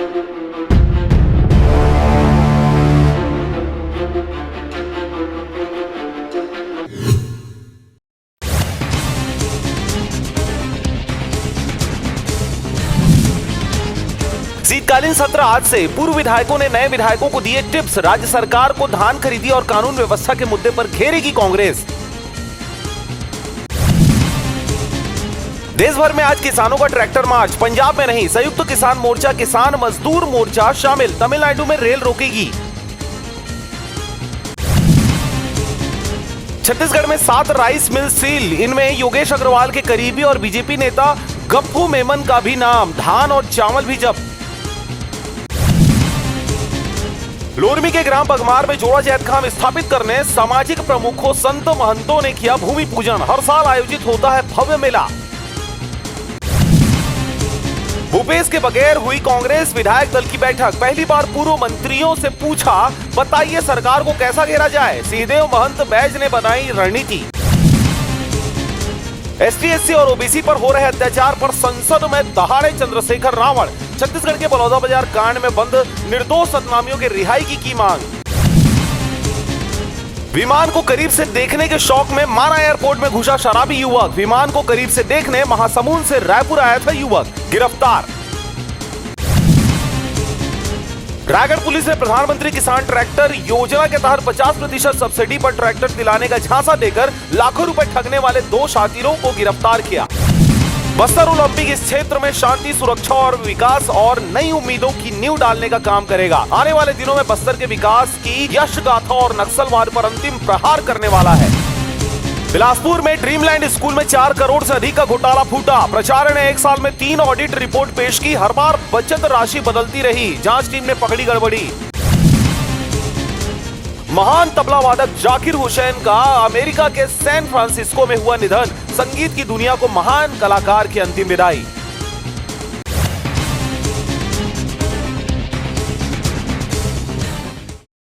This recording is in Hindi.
शीतकालीन सत्र आज से। पूर्व विधायकों ने नए विधायकों को दिए टिप्स। राज्य सरकार को धान खरीदी और कानून व्यवस्था के मुद्दे पर घेरेगी कांग्रेस। देश भर में आज किसानों का ट्रैक्टर मार्च। पंजाब में नहीं, संयुक्त किसान मोर्चा, किसान मजदूर मोर्चा शामिल। तमिलनाडु में रेल रोकेगी। छत्तीसगढ़ में 7 राइस मिल सील। इनमें योगेश अग्रवाल के करीबी और बीजेपी नेता गप्पू मेमन का भी नाम। धान और चावल भी जब्त। लोरमी के ग्राम बगमार में जोड़ा जैतखाम स्थापित करने सामाजिक प्रमुखों, संत महंतों ने किया भूमि पूजन। हर साल आयोजित होता है भव्य मेला। भूपेश के बगैर हुई कांग्रेस विधायक दल की बैठक। पहली बार पूर्व मंत्रियों से पूछा, बताइए सरकार को कैसा घेरा जाए। सिंहदेव महंत बैज ने बनाई रणनीति। एसटी/एससी और ओबीसी पर हो रहे अत्याचार पर संसद में दहाड़े चंद्रशेखर रावण। छत्तीसगढ़ के बलौदाबाजार कांड में बंद निर्दोष सतनामियों की रिहाई की मांग। विमान को करीब से देखने के शौक में माना एयरपोर्ट में घुसा शराबी युवक। विमान को करीब से देखने महासमुंद से रायपुर आया था युवक, गिरफ्तार। रायगढ़ पुलिस ने प्रधानमंत्री किसान ट्रैक्टर योजना के तहत 50% सब्सिडी पर ट्रैक्टर दिलाने का झांसा देकर लाखों रुपए ठगने वाले 2 शातिरों को गिरफ्तार किया। बस्तर ओलंपिक इस क्षेत्र में शांति, सुरक्षा और विकास और नई उम्मीदों की नींव डालने का काम करेगा। आने वाले दिनों में बस्तर के विकास की यश गाथा और नक्सलवाद पर अंतिम प्रहार करने वाला है। बिलासपुर में ड्रीमलैंड स्कूल में 4 करोड़ से अधिक का घोटाला फूटा। प्राचार्य ने 1 साल में 3 ऑडिट रिपोर्ट पेश की। हर बार बचत राशि बदलती रही। जांच टीम ने पकड़ी गड़बड़ी। महान तबला वादक जाकिर हुसैन का अमेरिका के सैन फ्रांसिस्को में हुआ निधन। संगीत की दुनिया को महान कलाकार की अंतिम विदाई।